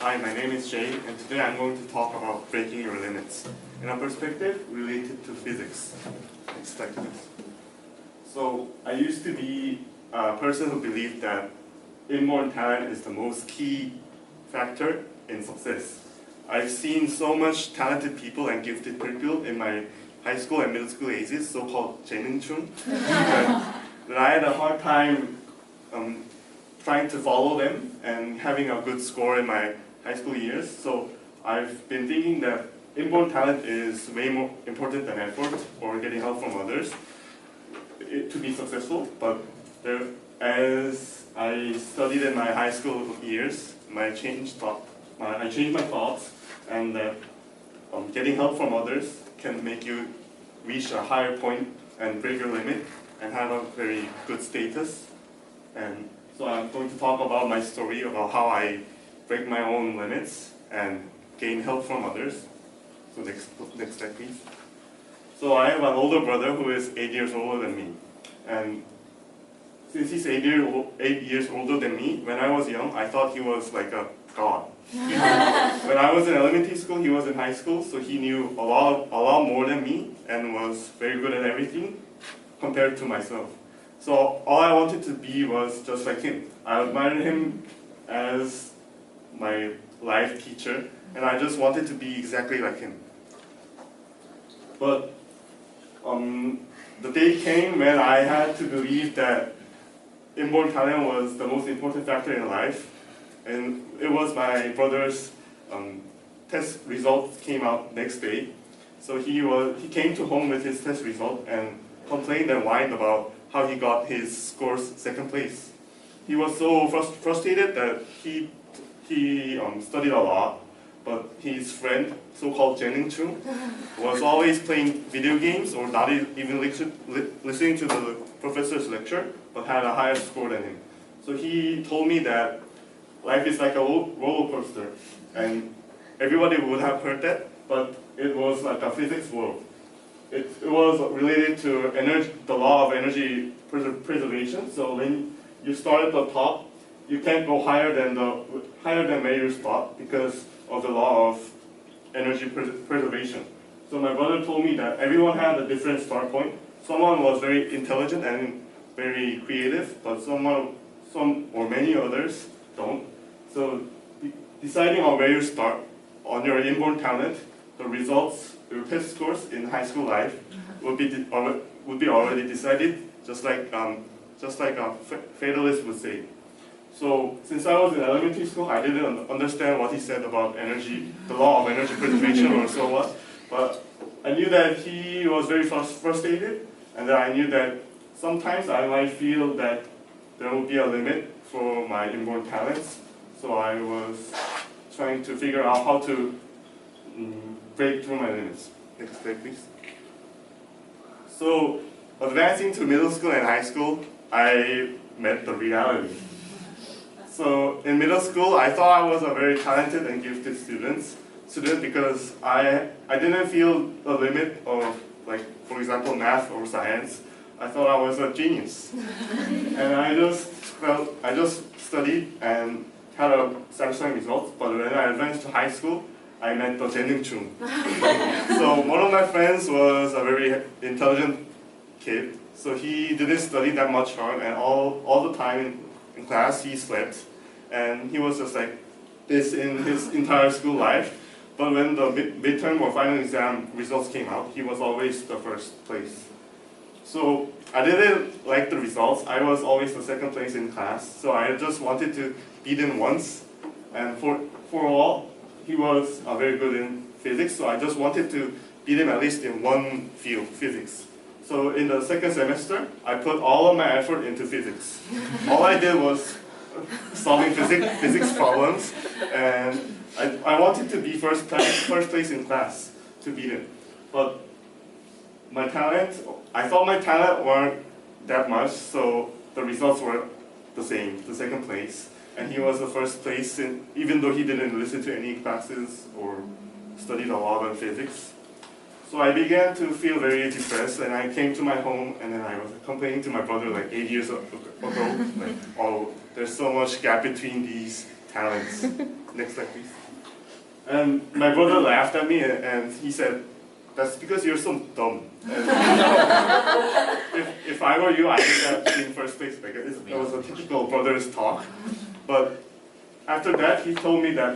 Hi, my name is Jay, and today I'm going to talk about breaking your limits in a perspective related to physics. Next slide, please. So, I used to be a person who believed that inborn talent is the most key factor in success. I've seen so much talented people and gifted people in my high school and middle school ages, so-called 재능충, that I had a hard time trying to follow them and having a good score in my high school years. So I've been thinking that inborn talent is way more important than effort or getting help from others to be successful. But as I studied in my high school years, I changed my thoughts, and that getting help from others can make you reach a higher point and break your limit and have a very good status. And so I'm going to talk about my story about how I break my own limits and gain help from others. So next slide, please. So I have an older brother who is 8 years older than me. And since he's 8 years older than me, when I was young, I thought he was like a god. When I was in elementary school, he was in high school, so he knew a lot more than me and was very good at everything compared to myself. So all I wanted to be was just like him. I admired him as my life teacher, and I just wanted to be exactly like him. But the day came when I had to believe that inborn talent was the most important factor in life, and it was my brother's test results came out next day. So he came to home with his test result and complained and whined about how he got his scores second place. He was so frustrated that he studied a lot, but his friend, so-called 재능충, was always playing video games or not even listening to the professor's lecture, but had a higher score than him. So he told me that life is like a roller coaster, and everybody would have heard that, but it was like a physics world. It was related to the law of energy preservation. So when you start at the top, you can't go higher than where you start because of the law of energy preservation. So my brother told me that everyone had a different start point. Someone was very intelligent and very creative, but some or many others don't. So deciding on where you start on your inborn talent, the results, your test scores in high school life would be already decided, just like a fatalist would say. So since I was in elementary school, I didn't understand what he said about energy, the law of energy preservation or so what. But I knew that he was very frustrated, and that I knew that sometimes I might feel that there will be a limit for my inborn talents. So I was trying to figure out how to break through my limits. Next slide, please. So, advancing to middle school and high school, I met the reality. So, in middle school, I thought I was a very talented and gifted student because I didn't feel a limit of, like, for example, math or science. I thought I was a genius. And I just studied and had a satisfying result. But when I advanced to high school, I met the 재능충. So one of my friends was a very intelligent kid. So he didn't study that much hard, and all the time in class he slept. And he was just like this in his entire school life. But when the midterm or final exam results came out, he was always the first place. So I didn't like the results. I was always the second place in class. So I just wanted to beat him once. And for all, he was very good in physics, so I just wanted to beat him at least in one field, physics. So in the second semester, I put all of my effort into physics. All I did was solving physics problems, and I wanted to be first place in class to beat him. But I thought my talent weren't that much, so the results were the same, the second place. And he was the first place, even though he didn't listen to any classes or studied a lot on physics. So I began to feel very depressed, and I came to my home, and then I was complaining to my brother like 8 years ago, like, oh, there's so much gap between these talents. Next slide, please. And my brother laughed at me and he said, "That's because you're so dumb." If I were you, I would have in first place. Like it was a typical brother's talk. But after that, he told me that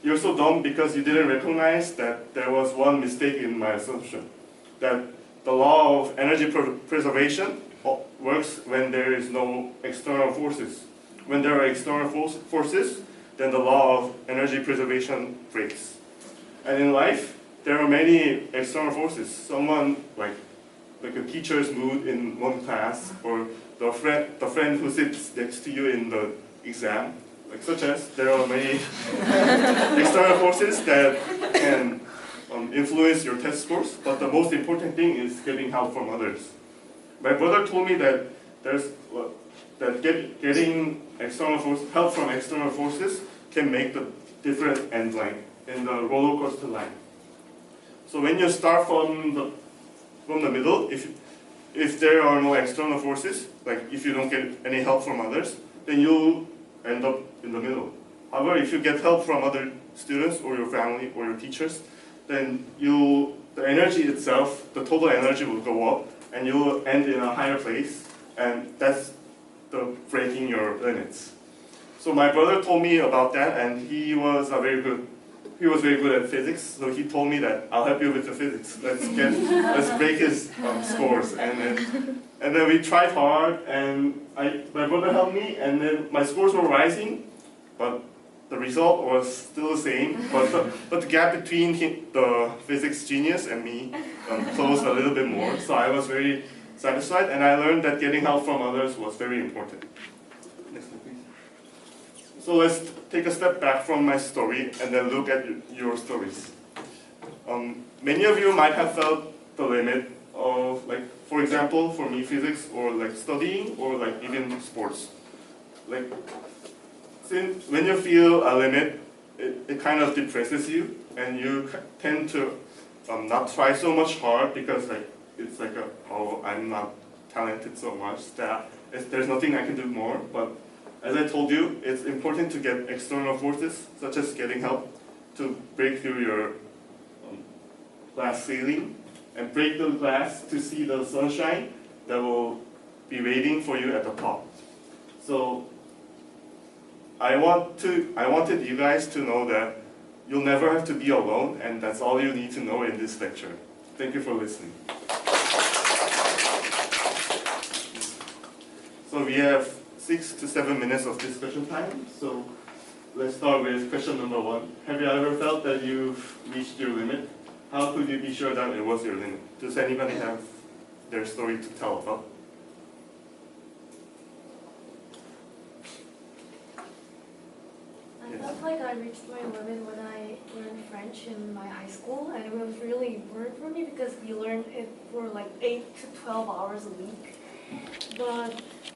you're so dumb because you didn't recognize that there was one mistake in my assumption. That the law of energy preservation works when there is no external forces. When there are external forces, then the law of energy preservation breaks. And in life, there are many external forces. Someone like a teacher's mood in one class, or the friend who sits next to you in the exam, like such as there are many external forces that can influence your test scores. But the most important thing is getting help from others. My brother told me that getting help from external forces can make the different end line in the roller coaster line. So when you start from the middle, if there are no external forces, like if you don't get any help from others, then you'll end up in the middle. However, if you get help from other students or your family or your teachers, then the energy itself, the total energy will go up, and you will end in a higher place, and that's the breaking your limits. So my brother told me about that, and he was very good at physics. So he told me that I'll help you with the physics. Let's break his scores, and then we tried hard, and my brother helped me, and then my scores were rising, but the result was still the same. But the gap between the physics genius and me closed a little bit more. So I was very satisfied, and I learned that getting help from others was very important. Next slide, please. So let's take a step back from my story and then look at your stories. Many of you might have felt the limit of, like, for example, for me, physics, or like studying, or like even sports. Like, since when you feel a limit, it kind of depresses you, and you tend to not try so much hard because it's like oh, I'm not talented so much that there's nothing I can do more. But as I told you, it's important to get external forces, such as getting help, to break through your glass ceiling and break the glass to see the sunshine that will be waiting for you at the top. So I wanted you guys to know that you'll never have to be alone, and that's all you need to know in this lecture. Thank you for listening. So we have 6 to 7 minutes of discussion time. So let's start with question number 1. Have you ever felt that you've reached your limit? How could you be sure that it was your limit? Does anybody have their story to tell about? I felt like I reached my limit when I learned French in my high school, and it was really important for me because we learned it for like 8 to 12 hours a week. But